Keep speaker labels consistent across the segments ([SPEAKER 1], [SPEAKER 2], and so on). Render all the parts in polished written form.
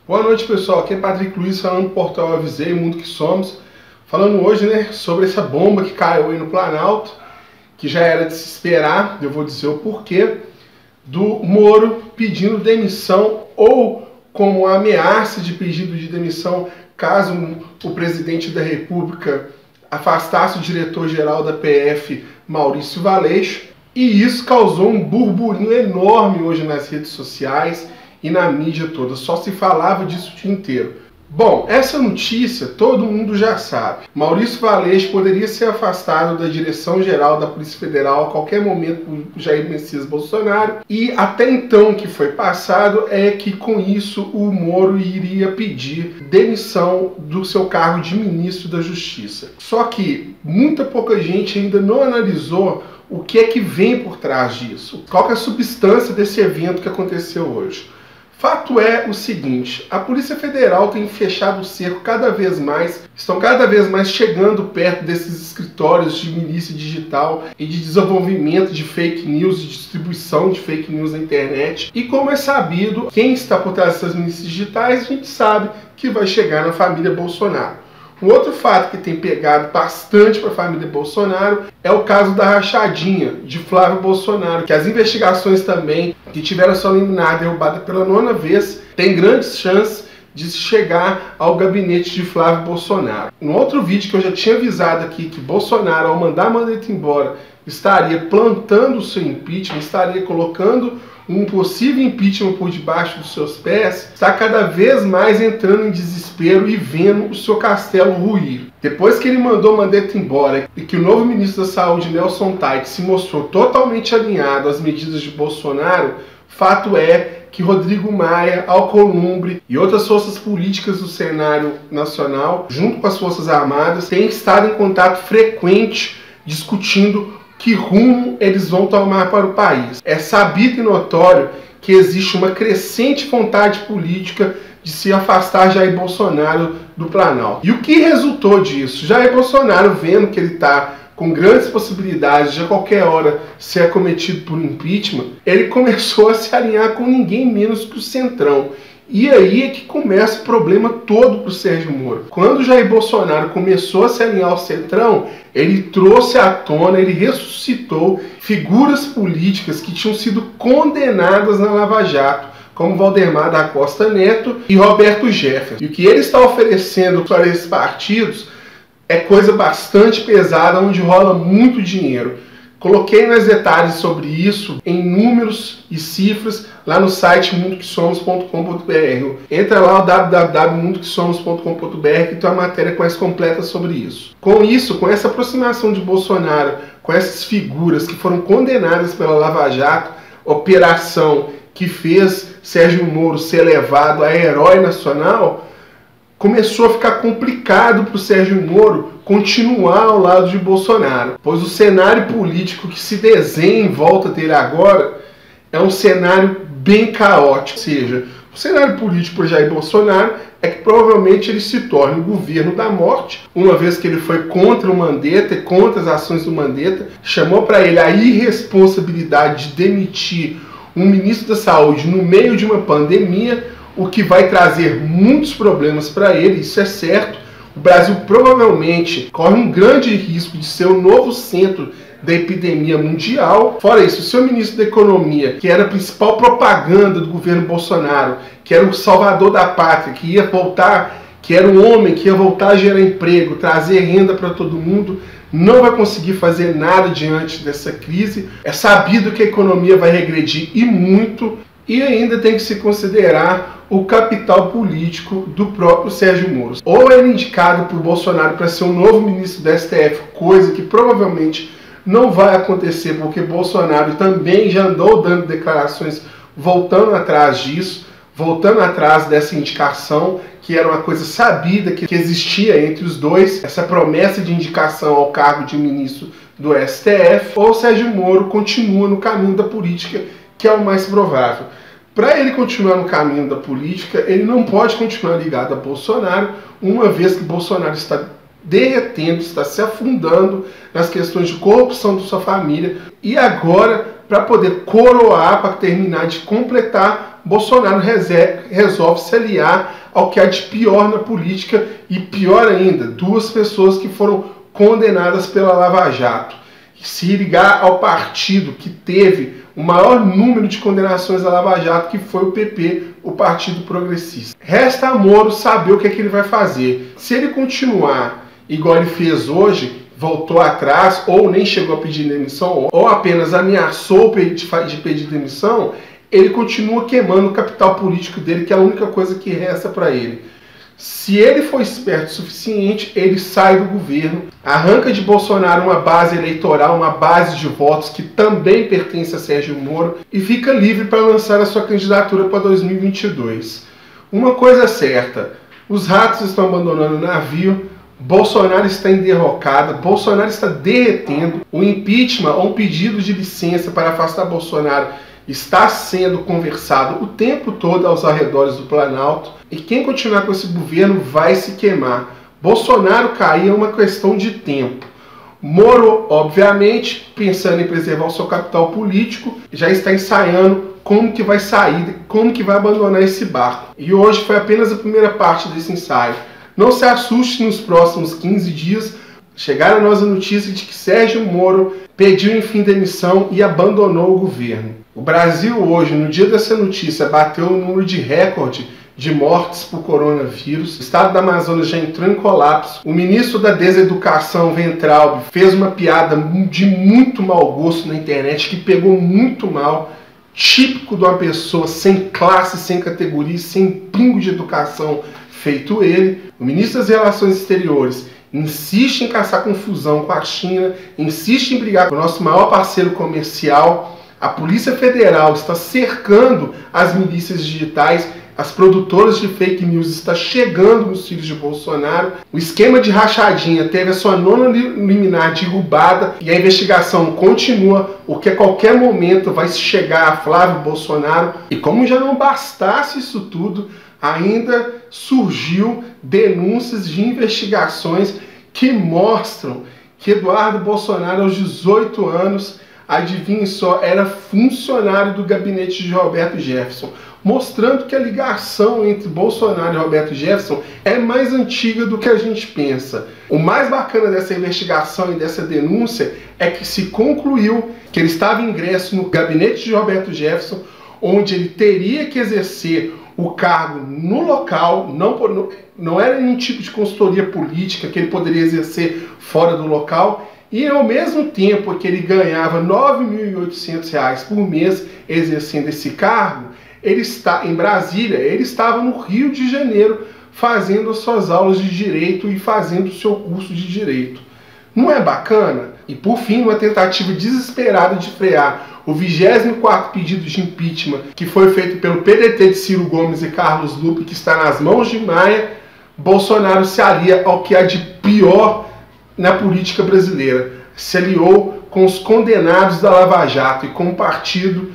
[SPEAKER 1] Boa noite, pessoal. Aqui é Patrick Luiz falando do portal Avisei, o Mundo que Somos. Falando hoje, sobre essa bomba que caiu aí no Planalto, que já era de se esperar, eu vou dizer o porquê, do Moro pedindo demissão ou como ameaça de pedido de demissão caso o presidente da República afastasse o diretor-geral da PF, Maurício Valeixo. E isso causou um burburinho enorme hoje nas redes sociais e na mídia toda, só se falava disso o dia inteiro. Bom, essa notícia todo mundo já sabe. Maurício Valeixo poderia ser afastado da direção-geral da Polícia Federal a qualquer momento por Jair Messias Bolsonaro, e até então o que foi passado é que com isso o Moro iria pedir demissão do seu cargo de ministro da Justiça. Só que muita pouca gente ainda não analisou o que é que vem por trás disso, qual que é a substância desse evento que aconteceu hoje. Fato é o seguinte, a Polícia Federal tem fechado o cerco cada vez mais, estão cada vez mais chegando perto desses escritórios de milícia digital e de desenvolvimento de fake news, de distribuição de fake news na internet. E como é sabido, quem está por trás dessas milícias digitais, a gente sabe que vai chegar na família Bolsonaro. Um outro fato que tem pegado bastante para a família Bolsonaro é o caso da rachadinha de Flávio Bolsonaro, que as investigações também, que tiveram sua liminar derrubada pela 9ª vez, tem grandes chances de chegar ao gabinete de Flávio Bolsonaro. No outro vídeo que eu já tinha avisado aqui que Bolsonaro, ao mandar Mandetta embora, estaria plantando o seu impeachment, estaria colocando um possível impeachment por debaixo dos seus pés, está cada vez mais entrando em desespero e vendo o seu castelo ruir. Depois que ele mandou Mandetta embora e que o novo ministro da Saúde, Nelson Taix, se mostrou totalmente alinhado às medidas de Bolsonaro, fato é que Rodrigo Maia, Alcolumbre e outras forças políticas do cenário nacional, junto com as Forças Armadas, têm estado em contato frequente discutindo que rumo eles vão tomar para o país. É sabido e notório que existe uma crescente vontade política de se afastar Jair Bolsonaro do Planalto. E o que resultou disso? Jair Bolsonaro, vendo que ele está com grandes possibilidades de a qualquer hora ser acometido por impeachment, ele começou a se alinhar com ninguém menos que o Centrão. E aí é que começa o problema todo para o Sérgio Moro. Quando Jair Bolsonaro começou a se alinhar ao Centrão, ele trouxe à tona, ele ressuscitou figuras políticas que tinham sido condenadas na Lava Jato, como Valdemar da Costa Neto e Roberto Jefferson. E o que ele está oferecendo para esses partidos é coisa bastante pesada, onde rola muito dinheiro. Coloquei mais detalhes sobre isso em números e cifras lá no site mundoquesomos.com.br. Entra lá no www.mundoquesomos.com.br que tem uma matéria mais completa sobre isso. Com isso, com essa aproximação de Bolsonaro, com essas figuras que foram condenadas pela Lava Jato, operação que fez Sérgio Moro ser elevado a herói nacional, começou a ficar complicado para o Sérgio Moro continuar ao lado de Bolsonaro, pois o cenário político que se desenha em volta dele agora é um cenário bem caótico. Ou seja, o cenário político para Jair Bolsonaro é que provavelmente ele se torne o governo da morte, uma vez que ele foi contra o Mandetta e contra as ações do Mandetta, chamou para ele a irresponsabilidade de demitir um ministro da Saúde no meio de uma pandemia, o que vai trazer muitos problemas para ele, isso é certo. O Brasil provavelmente corre um grande risco de ser o novo centro da epidemia mundial. Fora isso, o seu ministro da Economia, que era a principal propaganda do governo Bolsonaro, que era o salvador da pátria, que ia voltar, que era um homem que ia voltar a gerar emprego, trazer renda para todo mundo, não vai conseguir fazer nada diante dessa crise. É sabido que a economia vai regredir e muito, e ainda tem que se considerar o capital político do próprio Sérgio Moro. Ou ele é indicado por Bolsonaro para ser o novo ministro da STF, coisa que provavelmente não vai acontecer, porque Bolsonaro também já andou dando declarações voltando atrás disso, voltando atrás dessa indicação, que era uma coisa sabida que existia entre os dois, essa promessa de indicação ao cargo de ministro do STF, ou Sérgio Moro continua no caminho da política, que é o mais provável. Para ele continuar no caminho da política, ele não pode continuar ligado a Bolsonaro, uma vez que Bolsonaro está derretendo, está se afundando nas questões de corrupção da sua família. E agora, para poder coroar, para terminar de completar, Bolsonaro resolve se aliar ao que há de pior na política e, pior ainda, duas pessoas que foram condenadas pela Lava Jato. Se ligar ao partido que teve o maior número de condenações da Lava Jato, que foi o PP, o Partido Progressista. Resta a Moro saber o que é que ele vai fazer. Se ele continuar igual ele fez hoje, voltou atrás, ou nem chegou a pedir demissão, ou apenas ameaçou de pedir demissão, ele continua queimando o capital político dele, que é a única coisa que resta para ele. Se ele for esperto o suficiente, ele sai do governo, arranca de Bolsonaro uma base eleitoral, uma base de votos que também pertence a Sérgio Moro e fica livre para lançar a sua candidatura para 2022. Uma coisa é certa, os ratos estão abandonando o navio, Bolsonaro está em derrocada, Bolsonaro está derretendo, o impeachment ou um pedido de licença para afastar Bolsonaro está sendo conversado o tempo todo aos arredores do Planalto, e quem continuar com esse governo vai se queimar. Bolsonaro cair é uma questão de tempo. Moro, obviamente, pensando em preservar o seu capital político, já está ensaiando como que vai sair, como que vai abandonar esse barco. E hoje foi apenas a primeira parte desse ensaio. Não se assuste, nos próximos 15 dias chegaram a nós a notícia de que Sérgio Moro pediu enfim demissão e abandonou o governo. O Brasil hoje, no dia dessa notícia, bateu o número de recorde de mortes por coronavírus. O estado do Amazonas já entrou em colapso. O ministro da Deseducação, Weintraub, fez uma piada de muito mau gosto na internet que pegou muito mal, típico de uma pessoa sem classe, sem categoria, sem pingo de educação, feito ele. O ministro das Relações Exteriores insiste em caçar confusão com a China, insiste em brigar com o nosso maior parceiro comercial. A Polícia Federal está cercando as milícias digitais, as produtoras de fake news estão chegando nos filhos de Bolsonaro. O esquema de rachadinha teve a sua nona liminar derrubada e a investigação continua, o que a qualquer momento vai chegar a Flávio Bolsonaro. E como já não bastasse isso tudo, ainda surgiu denúncias de investigações que mostram que Eduardo Bolsonaro, aos 18 anos, adivinhe só, era funcionário do gabinete de Roberto Jefferson, mostrando que a ligação entre Bolsonaro e Roberto Jefferson é mais antiga do que a gente pensa. O mais bacana dessa investigação e dessa denúncia é que se concluiu que ele estava ingresso no gabinete de Roberto Jefferson, onde ele teria que exercer o cargo no local, não era nenhum tipo de consultoria política que ele poderia exercer fora do local, e ao mesmo tempo que ele ganhava R$ 9.800 por mês exercendo esse cargo, ele está em Brasília, ele estava no Rio de Janeiro fazendo as suas aulas de direito e fazendo o seu curso de direito. Não é bacana? E por fim, uma tentativa desesperada de frear o 24º pedido de impeachment que foi feito pelo PDT de Ciro Gomes e Carlos Lupe, que está nas mãos de Maia, Bolsonaro se alia ao que há de pior na política brasileira. Se aliou com os condenados da Lava Jato e com o Partido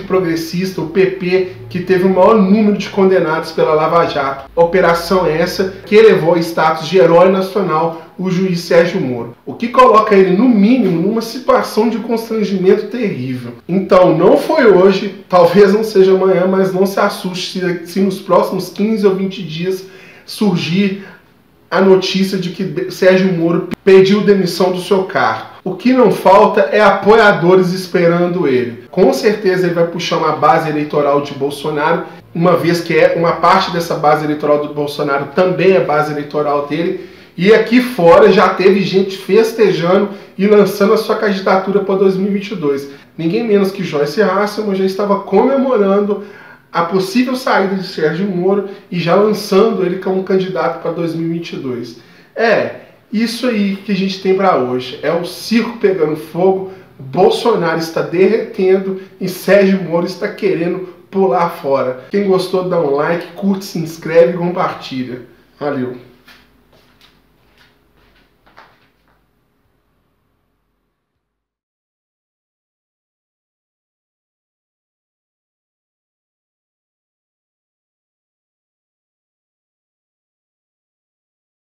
[SPEAKER 1] Progressista, o PP, que teve o maior número de condenados pela Lava Jato. Operação essa que elevou ao status de herói nacional o juiz Sérgio Moro, o que coloca ele, no mínimo, numa situação de constrangimento terrível. Então, não foi hoje, talvez não seja amanhã, mas não se assuste se nos próximos 15 ou 20 dias surgir a notícia de que Sérgio Moro pediu demissão do seu cargo. O que não falta é apoiadores esperando ele. Com certeza ele vai puxar uma base eleitoral de Bolsonaro, uma vez que uma parte dessa base eleitoral do Bolsonaro também é base eleitoral dele. E aqui fora já teve gente festejando e lançando a sua candidatura para 2022. Ninguém menos que Joyce Hasselmann já estava comemorando a possível saída de Sérgio Moro e já lançando ele como candidato para 2022. Isso aí que a gente tem para hoje. É o circo pegando fogo, Bolsonaro está derretendo e Sérgio Moro está querendo pular fora. Quem gostou, dá um like, curte, se inscreve e compartilha. Valeu!